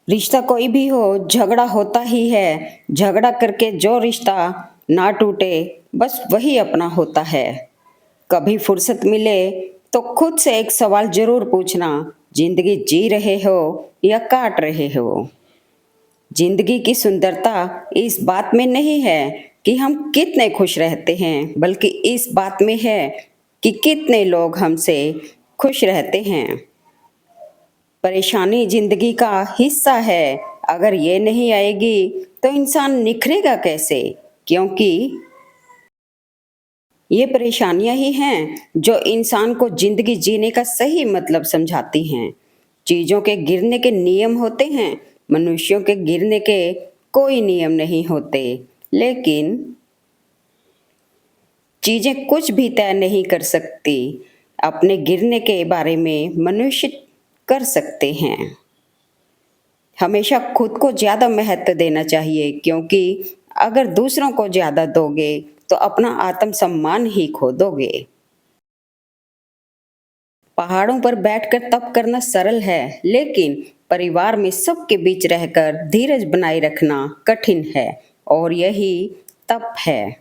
रिश्ता कोई भी हो, झगड़ा होता ही है। झगड़ा करके जो रिश्ता ना टूटे, बस वही अपना होता है। कभी फुर्सत मिले तो खुद से एक सवाल जरूर पूछना, जिंदगी जी रहे हो या काट रहे हो। जिंदगी की सुंदरता इस बात में नहीं है कि हम कितने खुश रहते हैं, बल्कि इस बात में है कि कितने लोग हमसे खुश रहते हैं। परेशानी जिंदगी का हिस्सा है। अगर ये नहीं आएगी तो इंसान निखरेगा कैसे? क्योंकि ये परेशानियां ही हैं जो इंसान को जिंदगी जीने का सही मतलब समझाती हैं। चीजों के गिरने के नियम होते हैं, मनुष्यों के गिरने के कोई नियम नहीं होते। लेकिन चीजें कुछ भी तय नहीं कर सकती। अपने गिरने के बारे में मनुष्य कर सकते हैं। हमेशा खुद को ज्यादा महत्व देना चाहिए, क्योंकि अगर दूसरों को ज्यादा दोगे तो अपना आत्मसम्मान ही खो दोगे। पहाड़ों पर बैठकर तप करना सरल है, लेकिन परिवार में सबके बीच रहकर धीरज बनाए रखना कठिन है, और यही तप है।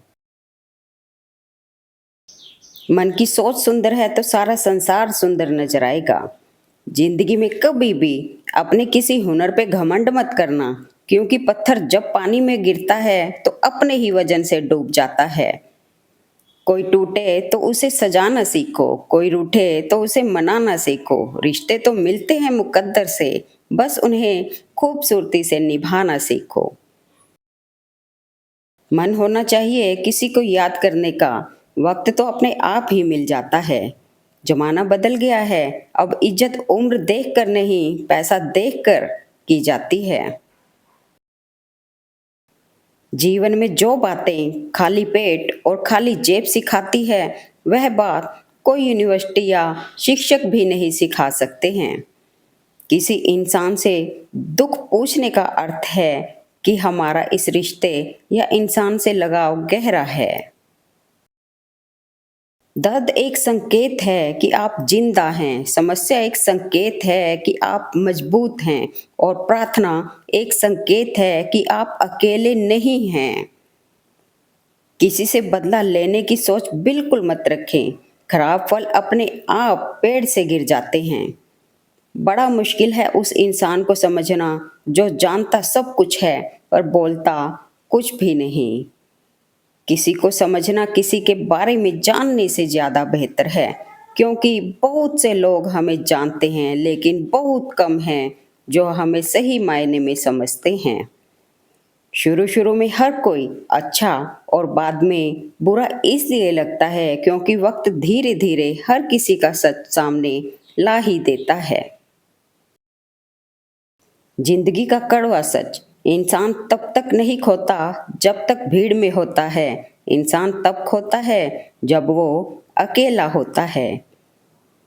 मन की सोच सुंदर है तो सारा संसार सुंदर नजर आएगा। जिंदगी में कभी भी अपने किसी हुनर पे घमंड मत करना, क्योंकि पत्थर जब पानी में गिरता है तो अपने ही वजन से डूब जाता है। कोई टूटे तो उसे सजाना सीखो, कोई रूठे तो उसे मनाना सीखो। रिश्ते तो मिलते हैं मुकद्दर से, बस उन्हें खूबसूरती से निभाना सीखो। मन होना चाहिए किसी को याद करने का, वक्त तो अपने आप ही मिल जाता है। जमाना बदल गया है, अब इज्जत उम्र देख कर नहीं, पैसा देख कर की जाती है। जीवन में जो बातें खाली पेट और खाली जेब सिखाती है, वह बात कोई यूनिवर्सिटी या शिक्षक भी नहीं सिखा सकते हैं। किसी इंसान से दुख पूछने का अर्थ है कि हमारा इस रिश्ते या इंसान से लगाव गहरा है। दर्द एक संकेत है कि आप जिंदा हैं, समस्या एक संकेत है कि आप मजबूत हैं, और प्रार्थना एक संकेत है कि आप अकेले नहीं हैं। किसी से बदला लेने की सोच बिल्कुल मत रखें। खराब फल अपने आप पेड़ से गिर जाते हैं। बड़ा मुश्किल है उस इंसान को समझना जो जानता सब कुछ है पर बोलता कुछ भी नहीं। किसी को समझना किसी के बारे में जानने से ज्यादा बेहतर है, क्योंकि बहुत से लोग हमें जानते हैं लेकिन बहुत कम हैं जो हमें सही मायने में समझते हैं। शुरू शुरू में हर कोई अच्छा और बाद में बुरा इसलिए लगता है क्योंकि वक्त धीरे धीरे हर किसी का सच सामने ला ही देता है। जिंदगी का कड़वा सच, इंसान तब तक नहीं खोता जब तक भीड़ में होता है। इंसान तब खोता है जब वो अकेला होता है।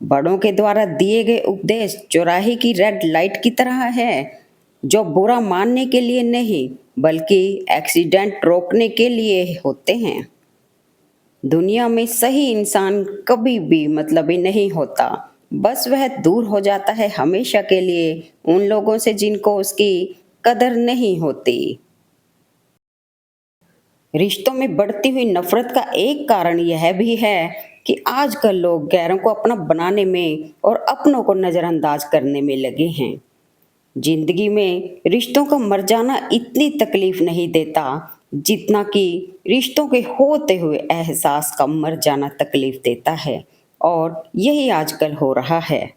बड़ों के द्वारा दिए गए उपदेश चौराहे की रेड लाइट की तरह है, जो बुरा मानने के लिए नहीं बल्कि एक्सीडेंट रोकने के लिए होते हैं। दुनिया में सही इंसान कभी भी मतलबी नहीं होता, बस वह दूर हो जाता है हमेशा के लिए उन लोगों से जिनको उसकी कदर नहीं होती। रिश्तों में बढ़ती हुई नफरत का एक कारण यह भी है कि आजकल लोग गैरों को अपना बनाने में और अपनों को नजरअंदाज करने में लगे हैं। जिंदगी में रिश्तों का मर जाना इतनी तकलीफ नहीं देता जितना कि रिश्तों के होते हुए एहसास का मर जाना तकलीफ देता है, और यही आजकल हो रहा है।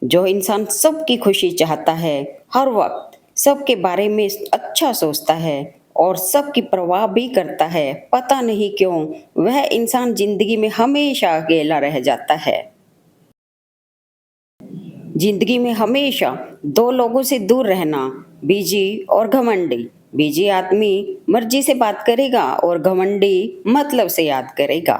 जो इंसान सबकी खुशी चाहता है, हर वक्त सबके बारे में अच्छा सोचता है और सबकी परवाह भी करता है, पता नहीं क्यों वह इंसान जिंदगी में हमेशा अकेला रह जाता है। जिंदगी में हमेशा दो लोगों से दूर रहना, बीजी और घमंडी। बीजी आदमी मर्जी से बात करेगा और घमंडी मतलब से याद करेगा।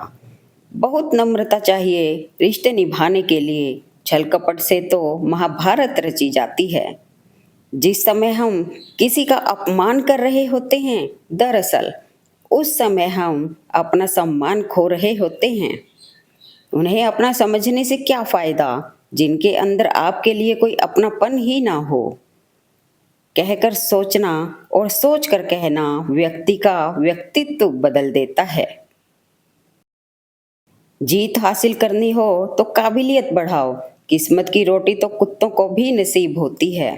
बहुत नम्रता चाहिए रिश्ते निभाने के लिए। छल कपट से तो महाभारत रची जाती है। जिस समय हम किसी का अपमान कर रहे होते हैं, दरअसल उस समय हम अपना सम्मान खो रहे होते हैं। उन्हें अपना समझने से क्या फायदा जिनके अंदर आपके लिए कोई अपनापन ही ना हो। कहकर सोचना और सोचकर कहना व्यक्ति का व्यक्तित्व बदल देता है। जीत हासिल करनी हो तो काबिलियत बढ़ाओ, किस्मत की रोटी तो कुत्तों को भी नसीब होती है।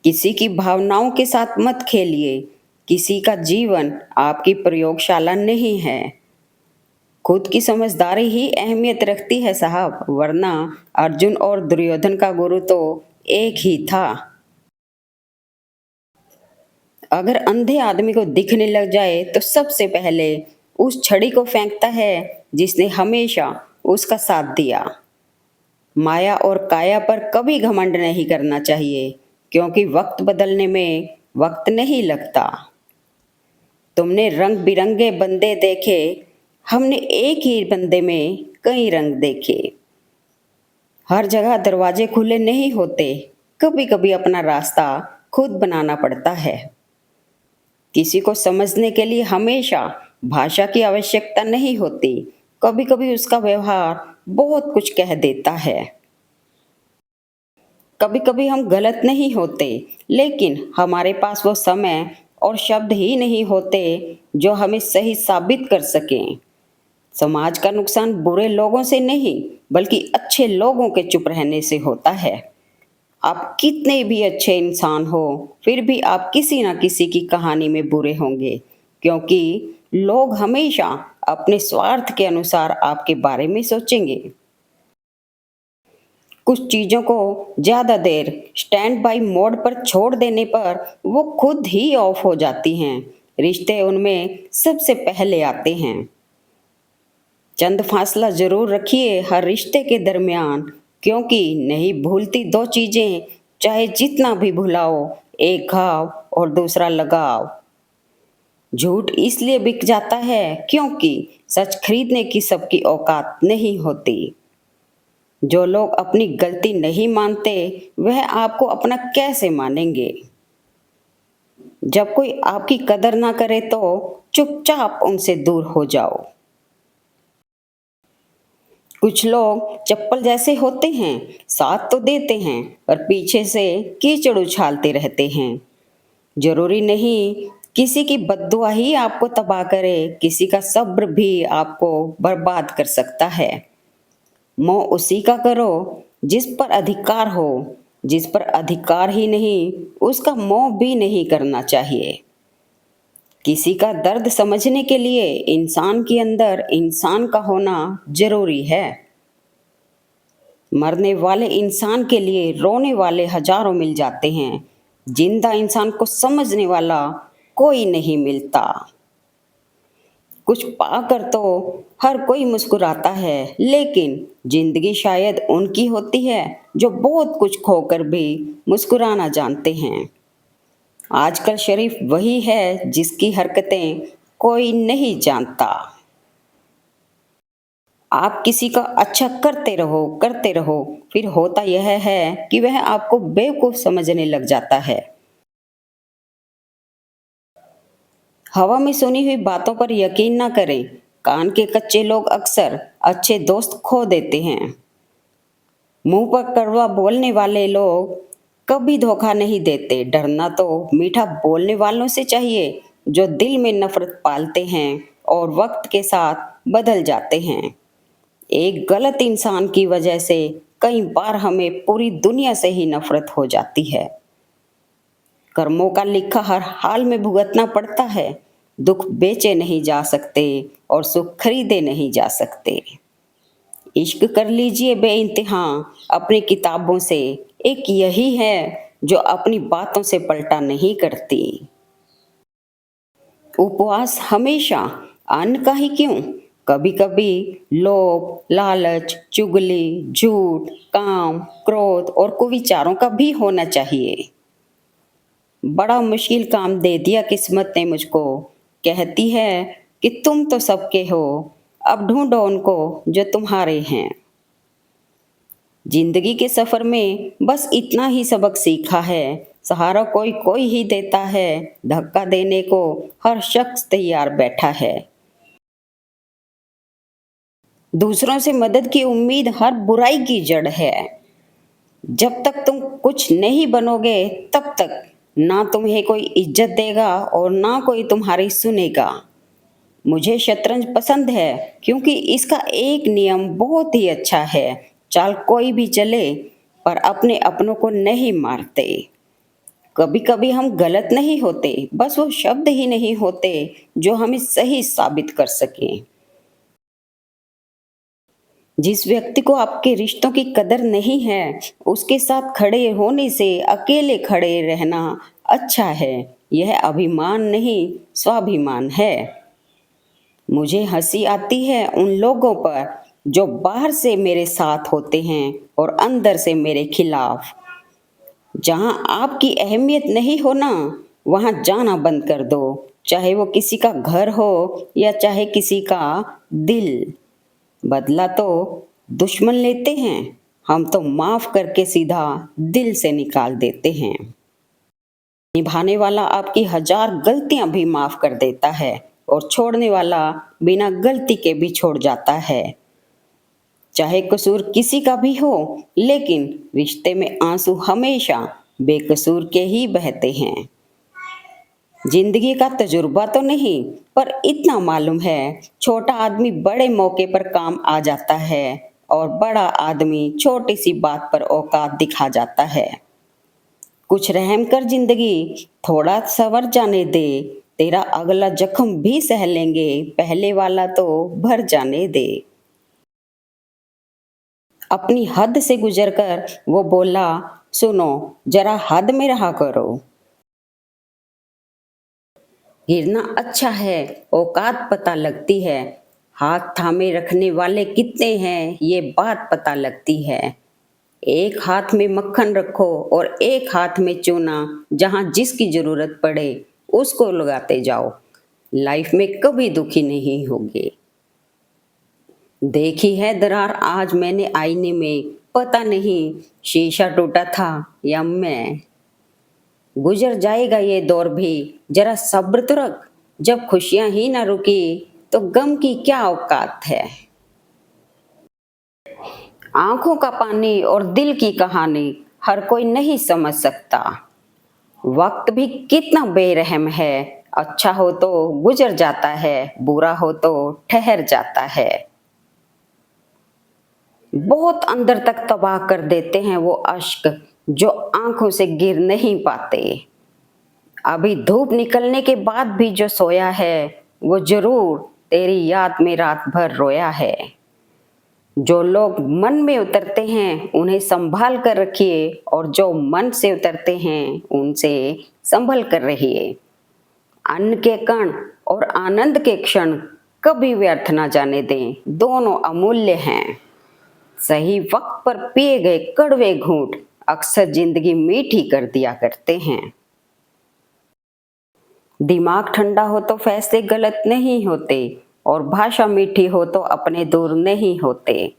किसी की भावनाओं के साथ मत खेलिए, किसी का जीवन आपकी प्रयोगशाला नहीं है। खुद की समझदारी ही अहमियत रखती है साहब, वरना अर्जुन और दुर्योधन का गुरु तो एक ही था। अगर अंधे आदमी को दिखने लग जाए तो सबसे पहले उस छड़ी को फेंकता है जिसने हमेशा उसका साथ दिया। माया और काया पर कभी घमंड नहीं करना चाहिए, क्योंकि वक्त बदलने में वक्त नहीं लगता। तुमने रंग बिरंगे बंदे देखे, हमने एक ही बंदे में कई रंग देखे। हर जगह दरवाजे खुले नहीं होते, कभी कभी अपना रास्ता खुद बनाना पड़ता है। किसी को समझने के लिए हमेशा भाषा की आवश्यकता नहीं होती, कभी कभी उसका व्यवहार बहुत कुछ कह देता है। कभी कभी हम गलत नहीं होते, लेकिन हमारे पास वो समय और शब्द ही नहीं होते जो हमें सही साबित कर सकें। समाज का नुकसान बुरे लोगों से नहीं, बल्कि अच्छे लोगों के चुप रहने से होता है। आप कितने भी अच्छे इंसान हो, फिर भी आप किसी ना किसी की कहानी में बुरे होंगे, क्योंकि लोग हमेशा अपने स्वार्थ के अनुसार आपके बारे में सोचेंगे। कुछ चीजों को ज्यादा देर स्टैंड बाई मोड पर छोड़ देने पर वो खुद ही ऑफ हो जाती हैं। रिश्ते उनमें सबसे पहले आते हैं। चंद फासला जरूर रखिए हर रिश्ते के दरमियान, क्योंकि नहीं भूलती दो चीजें, चाहे जितना भी भुलाओ, एक घाव और दूसरा लगाव। झूठ इसलिए बिक जाता है क्योंकि सच खरीदने की सबकी औकात नहीं होती। जो लोग अपनी गलती नहीं मानते, वह आपको अपना कैसे मानेंगे। जब कोई आपकी कदर ना करे तो चुपचाप उनसे दूर हो जाओ। कुछ लोग चप्पल जैसे होते हैं, साथ तो देते हैं पर पीछे से कीचड़ उछालते रहते हैं। जरूरी नहीं किसी की बद्दुआ ही आपको तबाह करे, किसी का सब्र भी आपको बर्बाद कर सकता है। मोह उसी का करो जिस पर अधिकार हो, जिस पर अधिकार ही नहीं उसका मोह भी नहीं करना चाहिए। किसी का दर्द समझने के लिए इंसान के अंदर इंसान का होना जरूरी है। मरने वाले इंसान के लिए रोने वाले हजारों मिल जाते हैं, जिंदा इंसान को समझने वाला कोई नहीं मिलता। कुछ पाकर तो हर कोई मुस्कुराता है, लेकिन जिंदगी शायद उनकी होती है जो बहुत कुछ खोकर भी मुस्कुराना जानते हैं। आजकल शरीफ वही है जिसकी हरकतें कोई नहीं जानता। आप किसी का अच्छा करते रहो, फिर होता यह है कि वह आपको बेवकूफ समझने लग जाता है। हवा में सुनी हुई बातों पर यकीन ना करें। कान के कच्चे लोग अक्सर अच्छे दोस्त खो देते हैं। मुंह पर कड़वा बोलने वाले लोग कभी धोखा नहीं देते। डरना तो मीठा बोलने वालों से चाहिए जो दिल में नफरत पालते हैं और वक्त के साथ बदल जाते हैं। एक गलत इंसान की वजह से कई बार हमें पूरी दुनिया से ही नफरत हो जाती है। कर्मों का लिखा हर हाल में भुगतना पड़ता है। दुख बेचे नहीं जा सकते और सुख खरीदे नहीं जा सकते। इश्क कर लीजिए बेइंतहा अपनी किताबों से, एक यही है जो अपनी बातों से पलटा नहीं करती। उपवास हमेशा अन्न का ही क्यों, कभी कभी लोभ, लालच, चुगली, झूठ, काम, क्रोध और कुविचारों का भी होना चाहिए। बड़ा मुश्किल काम दे दिया किस्मत ने मुझको, कहती है कि तुम तो सबके हो, अब ढूंढो उनको जो तुम्हारे हैं। जिंदगी के सफर में बस इतना ही सबक सीखा है, सहारा कोई कोई ही देता है, धक्का देने को हर शख्स तैयार बैठा है। दूसरों से मदद की उम्मीद हर बुराई की जड़ है। जब तक तुम कुछ नहीं बनोगे तब तक ना तुम्हें कोई इज्जत देगा और ना कोई तुम्हारी सुनेगा। मुझे शतरंज पसंद है क्योंकि इसका एक नियम बहुत ही अच्छा है। चाल कोई भी चले पर अपने अपनों को नहीं मारते। कभी कभी हम गलत नहीं होते, बस वो शब्द ही नहीं होते जो हमें सही साबित कर सकें। जिस व्यक्ति को आपके रिश्तों की कदर नहीं है, उसके साथ खड़े होने से अकेले खड़े रहना अच्छा है। यह अभिमान नहीं, स्वाभिमान है। मुझे हंसी आती है उन लोगों पर जो बाहर से मेरे साथ होते हैं और अंदर से मेरे खिलाफ। जहां आपकी अहमियत नहीं हो ना, वहां जाना बंद कर दो, चाहे वो किसी का घर हो या चाहे किसी का दिल। बदला तो दुश्मन लेते हैं, हम तो माफ करके सीधा दिल से निकाल देते हैं। निभाने वाला आपकी हजार गलतियां भी माफ कर देता है और छोड़ने वाला बिना गलती के भी छोड़ जाता है। चाहे कसूर किसी का भी हो, लेकिन रिश्ते में आंसू हमेशा बेकसूर के ही बहते हैं। जिंदगी का तजुर्बा तो नहीं, पर इतना मालूम है, छोटा आदमी बड़े मौके पर काम आ जाता है और बड़ा आदमी छोटी सी बात पर औकात दिखा जाता है। कुछ रहम कर जिंदगी, थोड़ा सवर जाने दे, तेरा अगला जख्म भी सह लेंगे, पहले वाला तो भर जाने दे। अपनी हद से गुजरकर वो बोला, सुनो जरा हद में रहा करो। गिरना अच्छा है, औकात पता लगती है। हाथ थामे रखने वाले कितने हैं ये बात पता लगती है। एक हाथ में मक्खन रखो और एक हाथ में चूना, जहां जिसकी जरूरत पड़े उसको लगाते जाओ। लाइफ में कभी दुखी नहीं होगे। देखी है दरार आज मैंने आईने में, पता नहीं शीशा टूटा था या मैं। गुजर जाएगा ये दौर भी, जरा सब्र तो रख। जब खुशियां ही ना रुकी तो गम की क्या औकात है। आंखों का पानी और दिल की कहानी हर कोई नहीं समझ सकता। वक्त भी कितना बेरहम है, अच्छा हो तो गुजर जाता है, बुरा हो तो ठहर जाता है। बहुत अंदर तक तबाह कर देते हैं वो अश्क जो आंखों से गिर नहीं पाते। अभी धूप निकलने के बाद भी जो सोया है, वो जरूर तेरी याद में रात भर रोया है। जो लोग मन में उतरते हैं उन्हें संभाल कर रखिए, और जो मन से उतरते हैं उनसे संभल कर रहिए। अन्न के कण और आनंद के क्षण कभी व्यर्थ ना जाने दें, दोनों अमूल्य हैं। सही वक्त पर पिए गए कड़वे घूंट अक्सर जिंदगी मीठी कर दिया करते हैं। दिमाग ठंडा हो तो फैसले गलत नहीं होते, और भाषा मीठी हो तो अपने दूर नहीं होते।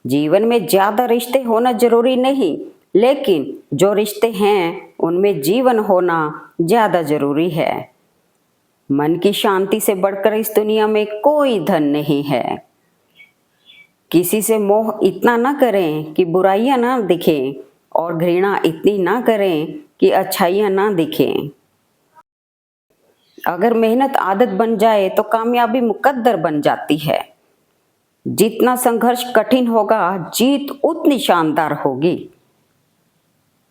जीवन में ज्यादा रिश्ते होना जरूरी नहीं, लेकिन जो रिश्ते हैं उनमें जीवन होना ज्यादा जरूरी है। मन की शांति से बढ़कर इस दुनिया में कोई धन नहीं है। किसी से मोह इतना ना करें कि बुराइयां ना दिखें, और घृणा इतनी ना करें कि अच्छाइयां ना दिखें। अगर मेहनत आदत बन जाए तो कामयाबी मुकद्दर बन जाती है। जितना संघर्ष कठिन होगा, जीत उतनी शानदार होगी।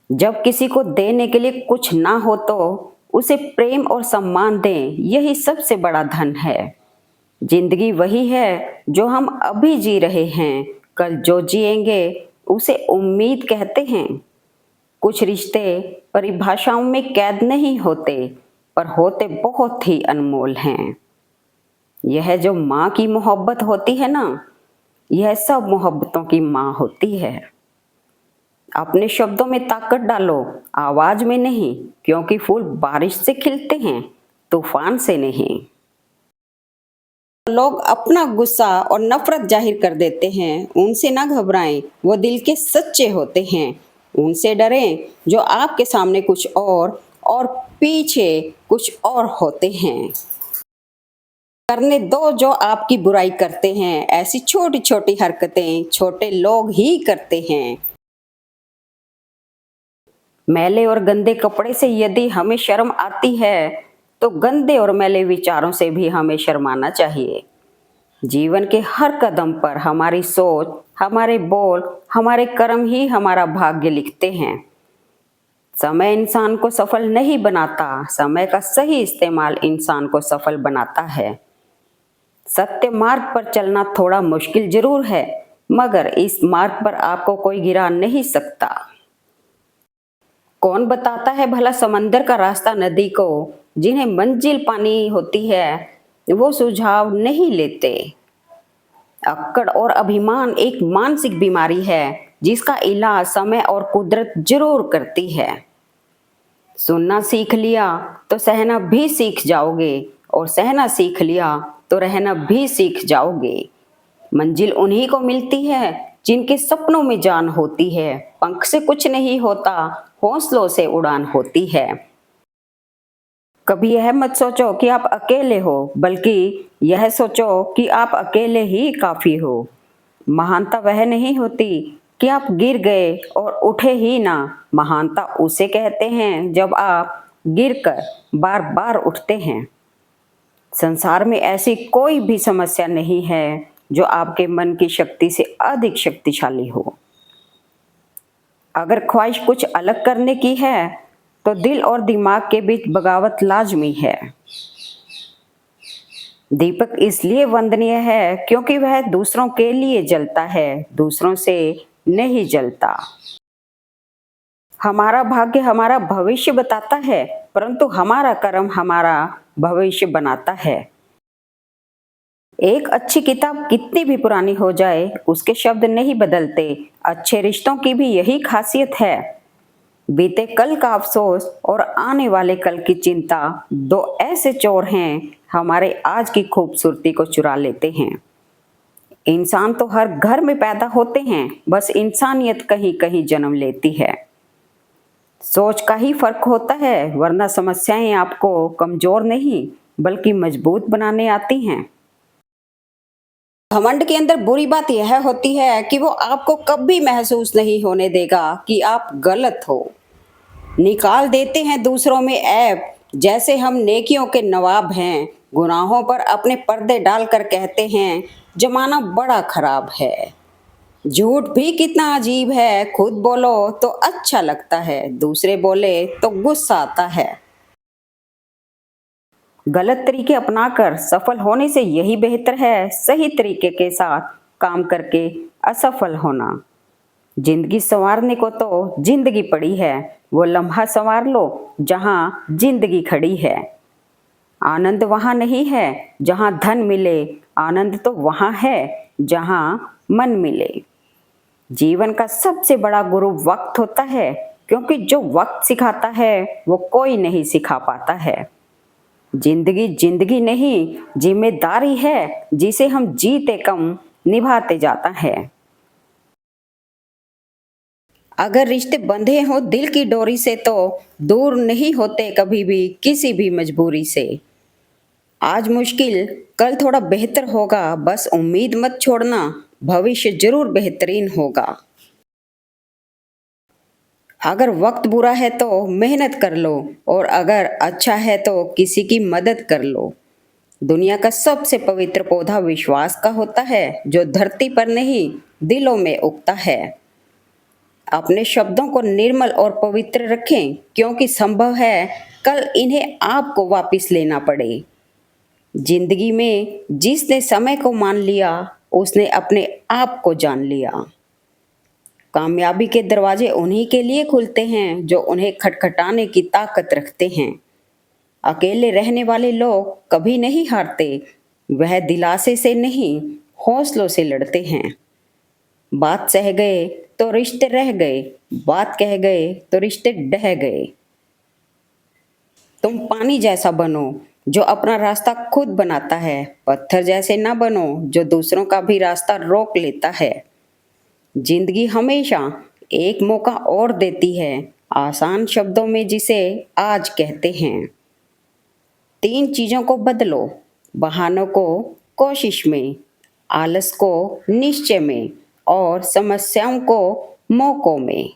जब किसी को देने के लिए कुछ ना हो तो उसे प्रेम और सम्मान दें, यही सबसे बड़ा धन है। जिंदगी वही है जो हम अभी जी रहे हैं, कल जो जिएंगे उसे उम्मीद कहते हैं। कुछ रिश्ते परिभाषाओं में कैद नहीं होते, पर होते बहुत ही अनमोल हैं। यह जो माँ की मोहब्बत होती है ना, यह सब मोहब्बतों की माँ होती है। अपने शब्दों में ताकत डालो, आवाज में नहीं, क्योंकि फूल बारिश से खिलते हैं, तूफान से नहीं। लोग अपना गुस्सा और नफरत जाहिर कर देते हैं, उनसे ना घबराएं, वो दिल के सच्चे होते हैं। उनसे डरें जो आपके सामने कुछ और पीछे कुछ और होते हैं। करने दो जो आपकी बुराई करते हैं, ऐसी छोटी छोटी हरकतें छोटे लोग ही करते हैं। मैले और गंदे कपड़े से यदि हमें शर्म आती है, तो गंदे और मैले विचारों से भी हमें शर्माना चाहिए। जीवन के हर कदम पर हमारी सोच, हमारे बोल, हमारे कर्म ही हमारा भाग्य लिखते हैं। समय इंसान को सफल नहीं बनाता, समय का सही इस्तेमाल इंसान को सफल बनाता है। सत्य मार्ग पर चलना थोड़ा मुश्किल जरूर है, मगर इस मार्ग पर आपको कोई गिरा नहीं सकता। कौन बताता है भला समंदर का रास्ता नदी को? जिन्हें मंजिल पानी होती है, वो सुझाव नहीं लेते। अक्कड़ और अभिमान एक मानसिक बीमारी है, जिसका इलाज समय और कुदरत जरूर करती है। सुनना सीख लिया तो सहना भी सीख जाओगे, और सहना सीख लिया तो रहना भी सीख जाओगे। मंजिल उन्हीं को मिलती है जिनके सपनों में जान होती है। पंख से कुछ नहीं होता, हौसलों से उड़ान होती है। कभी यह मत सोचो कि आप अकेले हो, बल्कि यह सोचो कि आप अकेले ही काफी हो। महानता वह नहीं होती कि आप गिर गए और उठे ही ना। महानता उसे कहते हैं जब आप गिरकर बार बार उठते हैं। संसार में ऐसी कोई भी समस्या नहीं है जो आपके मन की शक्ति से अधिक शक्तिशाली हो। अगर ख्वाहिश कुछ अलग करने की है, तो दिल और दिमाग के बीच बगावत लाजमी है। दीपक इसलिए वंदनीय है क्योंकि वह दूसरों के लिए जलता है, दूसरों से नहीं जलता। हमारा भाग्य हमारा भविष्य बताता है, परंतु हमारा कर्म हमारा भविष्य बनाता है। एक अच्छी किताब कितनी भी पुरानी हो जाए, उसके शब्द नहीं बदलते। अच्छे रिश्तों की भी यही खासियत है। बीते कल का अफसोस और आने वाले कल की चिंता दो ऐसे चोर हैं, हमारे आज की खूबसूरती को चुरा लेते हैं। इंसान तो हर घर में पैदा होते हैं, बस इंसानियत कहीं कहीं जन्म लेती है। सोच का ही फर्क होता है, वरना समस्याएं आपको कमजोर नहीं बल्कि मजबूत बनाने आती हैं। घमंड के अंदर बुरी बात यह होती है कि वो आपको कभी महसूस नहीं होने देगा कि आप गलत हो। निकाल देते हैं दूसरों में ऐब, जैसे हम नेकियों के नवाब हैं। गुनाहों पर अपने पर्दे डालकर कहते हैं जमाना बड़ा खराब है। झूठ भी कितना अजीब है, खुद बोलो तो अच्छा लगता है, दूसरे बोले तो गुस्सा आता है। गलत तरीके अपनाकर सफल होने से यही बेहतर है सही तरीके के साथ काम करके असफल होना। जिंदगी संवारने को तो जिंदगी पड़ी है, वो लम्हा संवार लो जहां जिंदगी खड़ी है। आनंद वहां नहीं है जहां धन मिले, आनंद तो वहां है जहां मन मिले। जीवन का सबसे बड़ा गुरु वक्त होता है, क्योंकि जो वक्त सिखाता है वो कोई नहीं सिखा पाता है। जिंदगी जिंदगी नहीं, जिम्मेदारी है जिसे हम जीते कम निभाते जाता है। अगर रिश्ते बंधे हो दिल की डोरी से, तो दूर नहीं होते कभी भी किसी भी मजबूरी से। आज मुश्किल कल थोड़ा बेहतर होगा, बस उम्मीद मत छोड़ना, भविष्य जरूर बेहतरीन होगा। अगर वक्त बुरा है तो मेहनत कर लो, और अगर अच्छा है तो किसी की मदद कर लो। दुनिया का सबसे पवित्र पौधा विश्वास का होता है, जो धरती पर नहीं दिलों में उगता है। अपने शब्दों को निर्मल और पवित्र रखें, क्योंकि संभव है कल इन्हें आपको वापस लेना पड़े। जिंदगी में जिसने समय को मान लिया, उसने अपने आप को जान लिया। कामयाबी के दरवाजे उन्हीं के लिए खुलते हैं जो उन्हें खटखटाने की ताकत रखते हैं। अकेले रहने वाले लोग कभी नहीं हारते, वह दिलासे से नहीं हौसलों से लड़ते हैं। बात सह गए तो रिश्ते रह गए, बात कह गए तो रिश्ते ढह गए। तुम पानी जैसा बनो जो अपना रास्ता खुद बनाता है, पत्थर जैसे ना बनो जो दूसरों का भी रास्ता रोक लेता है। जिंदगी हमेशा एक मौका और देती है, आसान शब्दों में जिसे आज कहते हैं। 3 चीजों को बदलो, बहानों को कोशिश में, आलस को निश्चय में, और समस्याओं को मौकों में।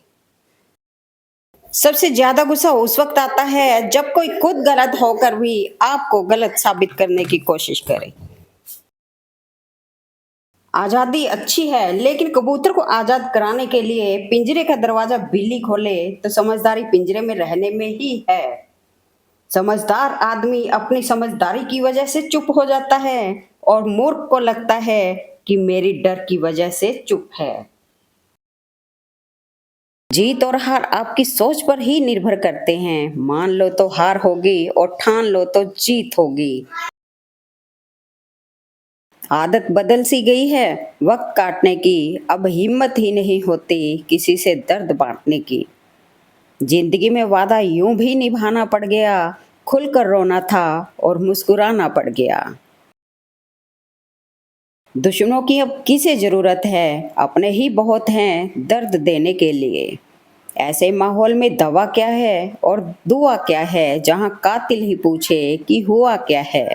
सबसे ज़्यादा गुस्सा उस वक़्त आता है जब कोई खुद गलत होकर भी आपको गलत साबित करने की कोशिश करे। आज़ादी अच्छी है, लेकिन कबूतर को आज़ाद कराने के लिए पिंजरे का दरवाज़ा बिल्ली खोले तो समझदारी पिंजरे में रहने में ही है। समझदार आदमी अपनी समझदारी की वजह से चुप हो जाता है और मूर्ख को लगता है कि मेरी डर की वजह से चुप है। जीत और हार आपकी सोच पर ही निर्भर करते हैं। मान लो तो हार होगी और ठान लो तो जीत होगी। आदत बदल सी गई है वक्त काटने की, अब हिम्मत ही नहीं होती किसी से दर्द बांटने की। जिंदगी में वादा यूं भी निभाना पड़ गया, खुलकर रोना था और मुस्कुराना पड़ गया। दुश्मनों की अब किसे जरूरत है, अपने ही बहुत हैं दर्द देने के लिए। ऐसे माहौल में दवा क्या है और दुआ क्या है, जहां कातिल ही पूछे कि हुआ क्या है।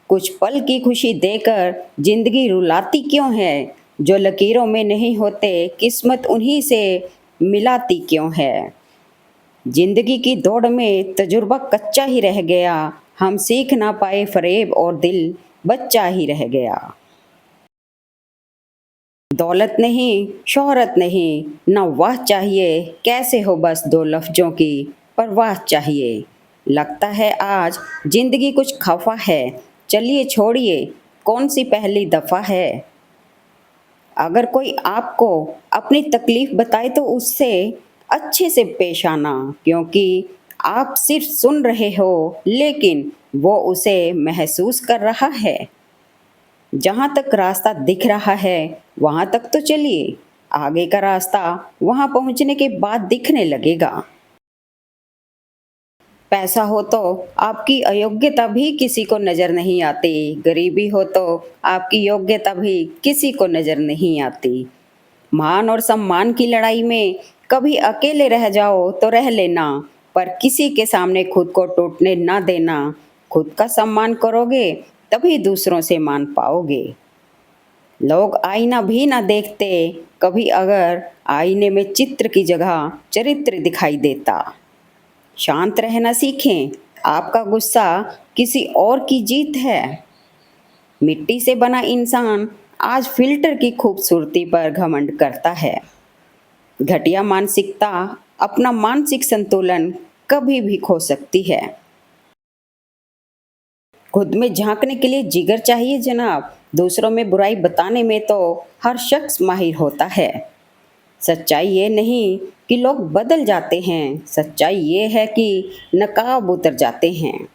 कुछ पल की खुशी देकर जिंदगी रुलाती क्यों है, जो लकीरों में नहीं होते किस्मत उन्हीं से मिलाती क्यों है। जिंदगी की दौड़ में तजुर्बा कच्चा ही रह गया, हम सीख ना पाए फरेब और दिल बच्चा ही रह गया। दौलत नहीं, शोहरत नहीं, ना वाह चाहिए, कैसे हो बस दो लफ्जों की परवाह चाहिए। लगता है आज जिंदगी कुछ खफा है, चलिए छोड़िए कौन सी पहली दफा है। अगर कोई आपको अपनी तकलीफ बताए तो उससे अच्छे से पेश आना, क्योंकि आप सिर्फ सुन रहे हो लेकिन वो उसे महसूस कर रहा है। जहाँ तक रास्ता दिख रहा है वहाँ तक तो चलिए, आगे का रास्ता वहाँ पहुँचने के बाद दिखने लगेगा। पैसा हो तो आपकी अयोग्यता भी किसी को नज़र नहीं आती, गरीबी हो तो आपकी योग्यता भी किसी को नज़र नहीं आती। मान और सम्मान की लड़ाई में कभी अकेले रह जाओ तो रह लेना, पर किसी के सामने खुद को टूटने ना देना। खुद का सम्मान करोगे तभी दूसरों से मान पाओगे। लोग आईना भी ना देखते कभी, अगर आईने में चित्र की जगह चरित्र दिखाई देता। शांत रहना सीखें, आपका गुस्सा किसी और की जीत है। मिट्टी से बना इंसान आज फिल्टर की खूबसूरती पर घमंड करता है। घटिया मानसिकता अपना मानसिक संतुलन कभी भी खो सकती है। खुद में झांकने के लिए जिगर चाहिए जनाब, दूसरों में बुराई बताने में तो हर शख्स माहिर होता है। सच्चाई ये नहीं कि लोग बदल जाते हैं, सच्चाई ये है कि नकाब उतर जाते हैं।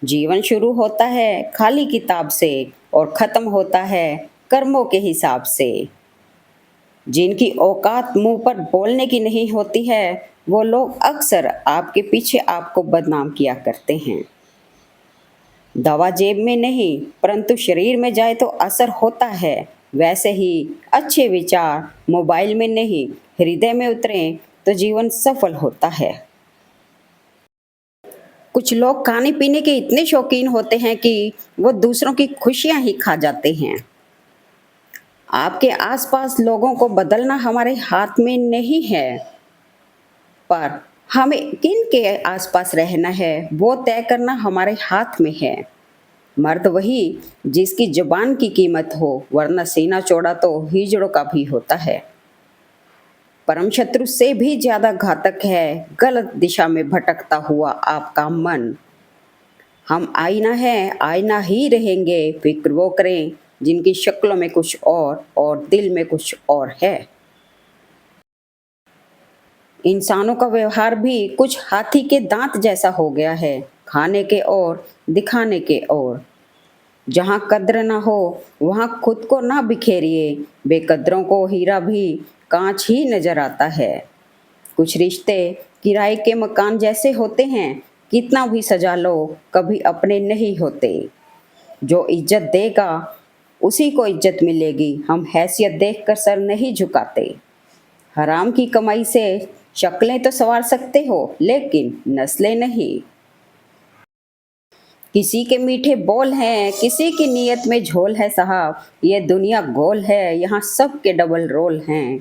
जीवन शुरू होता है खाली किताब से और ख़त्म होता है कर्मों के हिसाब से। जिनकी औकात मुंह पर बोलने की नहीं होती है, वो लोग अक्सर आपके पीछे आपको बदनाम किया करते हैं। दवा जेब में नहीं परंतु शरीर में जाए तो असर होता है, वैसे ही अच्छे विचार मोबाइल में नहीं हृदय में उतरें तो जीवन सफल होता है। कुछ लोग खाने पीने के इतने शौकीन होते हैं कि वो दूसरों की खुशियां ही खा जाते हैं। आपके आसपास लोगों को बदलना हमारे हाथ में नहीं है, पर हमें किन के आसपास रहना है वो तय करना हमारे हाथ में है। मर्द वही जिसकी जुबान की कीमत हो, वरना सीना चौड़ा तो हिजड़ों का भी होता है। परम शत्रु से भी ज्यादा घातक है गलत दिशा में भटकता हुआ आपका मन। हम आईना है, आईना ही रहेंगे, फिक्र वो करें जिनकी शक्लों में कुछ और दिल में कुछ और है। इंसानों का व्यवहार भी कुछ हाथी के दांत जैसा हो गया है, खाने के और दिखाने के और। जहाँ कद्र ना हो वहाँ खुद को ना बिखेरिए, बेकद्रों को हीरा भी कांच ही नजर आता है। कुछ रिश्ते किराए के मकान जैसे होते हैं, कितना भी सजा लो कभी अपने नहीं होते। जो इज्जत देगा उसी को इज्जत मिलेगी, हम हैसियत देखकर सर नहीं झुकाते। हराम की कमाई से शक्लें तो संवार सकते हो लेकिन नस्लें नहीं। किसी के मीठे बोल हैं, किसी की नीयत में झोल है साहब, ये दुनिया गोल है यहाँ सबके डबल रोल हैं।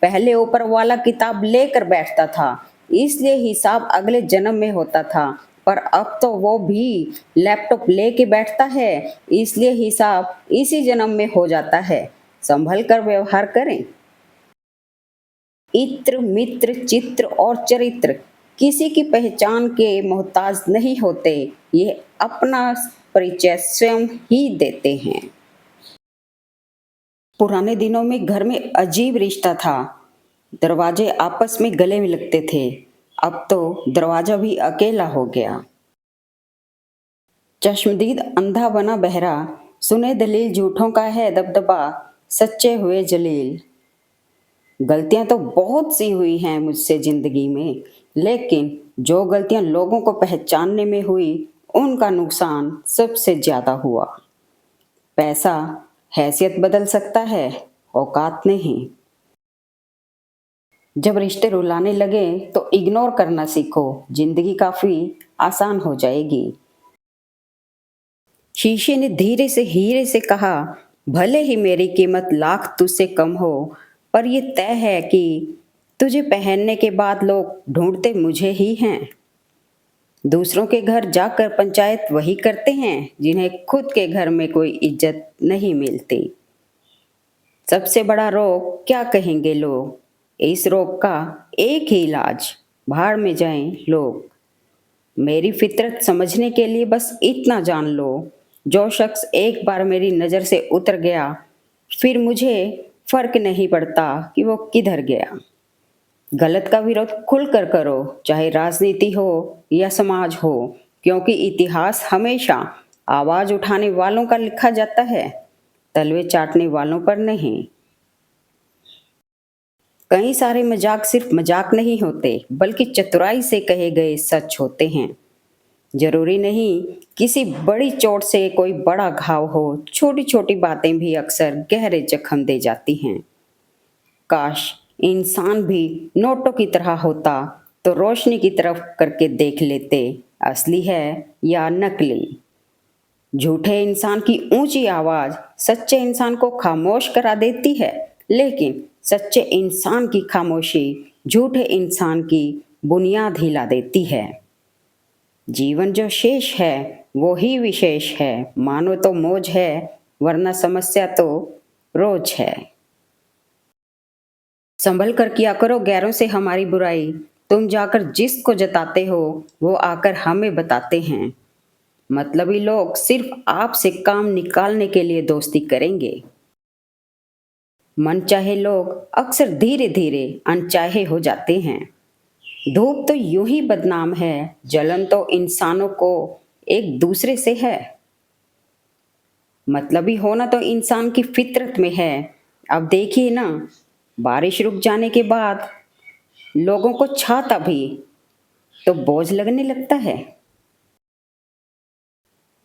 पहले ऊपर वाला किताब लेकर बैठता था, इसलिए हिसाब अगले जन्म में होता था। पर अब तो वो भी लैपटॉप लेके बैठता है, इसलिए हिसाब इसी जन्म में हो जाता है। संभल कर व्यवहार करें। इत्र, मित्र, चित्र और चरित्र किसी की पहचान के मोहताज नहीं होते, ये अपना परिचय स्वयं ही देते हैं। पुराने दिनों में घर में अजीब रिश्ता था। दरवाजे आपस में गले में लगते थे। अब तो दरवाजा भी अकेला हो गया। चश्मदीद अंधा बना बहरा, सुने दलील झूठों का है दबदबा, सच्चे हुए जलील। गलतियां तो बहुत सी हुई हैं मुझसे जिंदगी में, लेकिन जो गलतियां लोगों को पहचानने में हुई, उनका नुकसान सबसे ज्यादा हुआ। पैसा हैसियत बदल सकता है, औकात नहीं। जब रिश्ते रुलाने लगे तो इग्नोर करना सीखो, जिंदगी काफी आसान हो जाएगी। शीशे ने धीरे से हीरे से कहा, भले ही मेरी कीमत लाख तुझसे कम हो, पर यह तय है कि तुझे पहनने के बाद लोग ढूंढते मुझे ही हैं। दूसरों के घर जाकर पंचायत वही करते हैं जिन्हें खुद के घर में कोई इज्जत नहीं मिलती। सबसे बड़ा रोग क्या कहेंगे लोग, इस रोग का एक ही इलाज, भाड़ में जाएं लोग। मेरी फितरत समझने के लिए बस इतना जान लो, जो शख्स एक बार मेरी नज़र से उतर गया, फिर मुझे फर्क नहीं पड़ता कि वो किधर गया। गलत का विरोध खुलकर करो, चाहे राजनीति हो या समाज हो, क्योंकि इतिहास हमेशा आवाज उठाने वालों का लिखा जाता है, तलवे चाटने वालों पर नहीं। कई सारे मजाक सिर्फ मजाक नहीं होते, बल्कि चतुराई से कहे गए सच होते हैं। जरूरी नहीं किसी बड़ी चोट से कोई बड़ा घाव हो, छोटी छोटी बातें भी अक्सर गहरे जख्म दे जाती हैं। काश इंसान भी नोटों की तरह होता तो रोशनी की तरफ करके देख लेते, असली है या नकली। झूठे इंसान की ऊंची आवाज सच्चे इंसान को खामोश करा देती है, लेकिन सच्चे इंसान की खामोशी झूठे इंसान की बुनियाद हिला देती है। जीवन जो शेष है वो ही विशेष है, मानो तो मौज है, वरना समस्या तो रोज है। संभल कर किया करो गैरों से हमारी बुराई, तुम जाकर जिसको जताते हो वो आकर हमें बताते हैं। मतलबी लोग सिर्फ आपसे काम निकालने के लिए दोस्ती करेंगे। मनचाहे लोग अक्सर धीरे धीरे अनचाहे हो जाते हैं। धूप तो यूं ही बदनाम है, जलन तो इंसानों को एक दूसरे से है। मतलबी होना तो इंसान की फितरत में है। अब देखिए ना, बारिश रुक जाने के बाद लोगों को छाता भी तो बोझ लगने लगता है।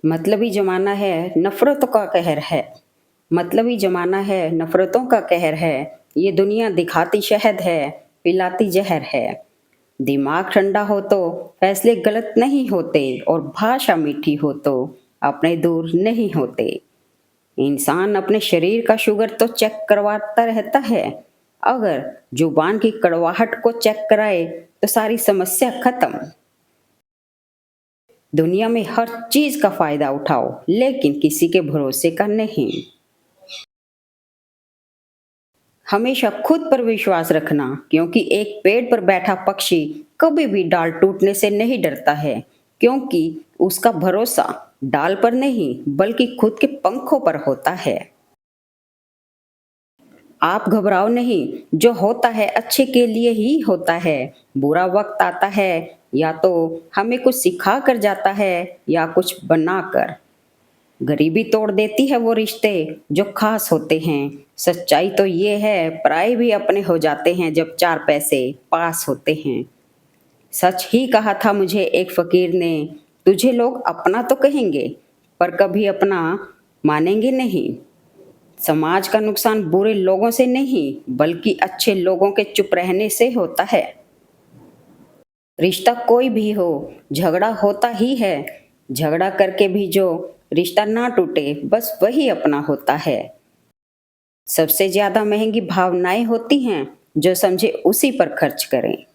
मतलबी जमाना है, नफरतों का कहर है। मतलबी जमाना है, नफरतों का कहर है। ये दुनिया दिखाती शहद है, पिलाती जहर है। दिमाग ठंडा हो तो फैसले गलत नहीं होते, और भाषा मीठी हो तो अपने दूर नहीं होते। इंसान अपने शरीर का शुगर तो चेक करवाता रहता है, अगर जुबान की कड़वाहट को चेक कराए तो सारी समस्या खत्म। दुनिया में हर चीज का फायदा उठाओ, लेकिन किसी के भरोसे का नहीं। हमेशा खुद पर विश्वास रखना, क्योंकि एक पेड़ पर बैठा पक्षी कभी भी डाल टूटने से नहीं डरता है, क्योंकि उसका भरोसा डाल पर नहीं बल्कि खुद के पंखों पर होता है। आप घबराओ नहीं, जो होता है अच्छे के लिए ही होता है। बुरा वक्त आता है, या तो हमें कुछ सिखा कर जाता है या कुछ बना कर। गरीबी तोड़ देती है वो रिश्ते जो खास होते हैं। सच्चाई तो ये है, पराए भी अपने हो जाते हैं जब चार पैसे पास होते हैं। सच ही कहा था मुझे एक फकीर ने, तुझे लोग अपना तो कहेंगे पर कभी अपना मानेंगे नहीं। समाज का नुकसान बुरे लोगों से नहीं बल्कि अच्छे लोगों के चुप रहने से होता है। रिश्ता कोई भी हो, झगड़ा होता ही है। झगड़ा करके भी जो रिश्ता ना टूटे, बस वही अपना होता है। सबसे ज्यादा महंगी भावनाएं होती हैं जो समझे उसी पर खर्च करें।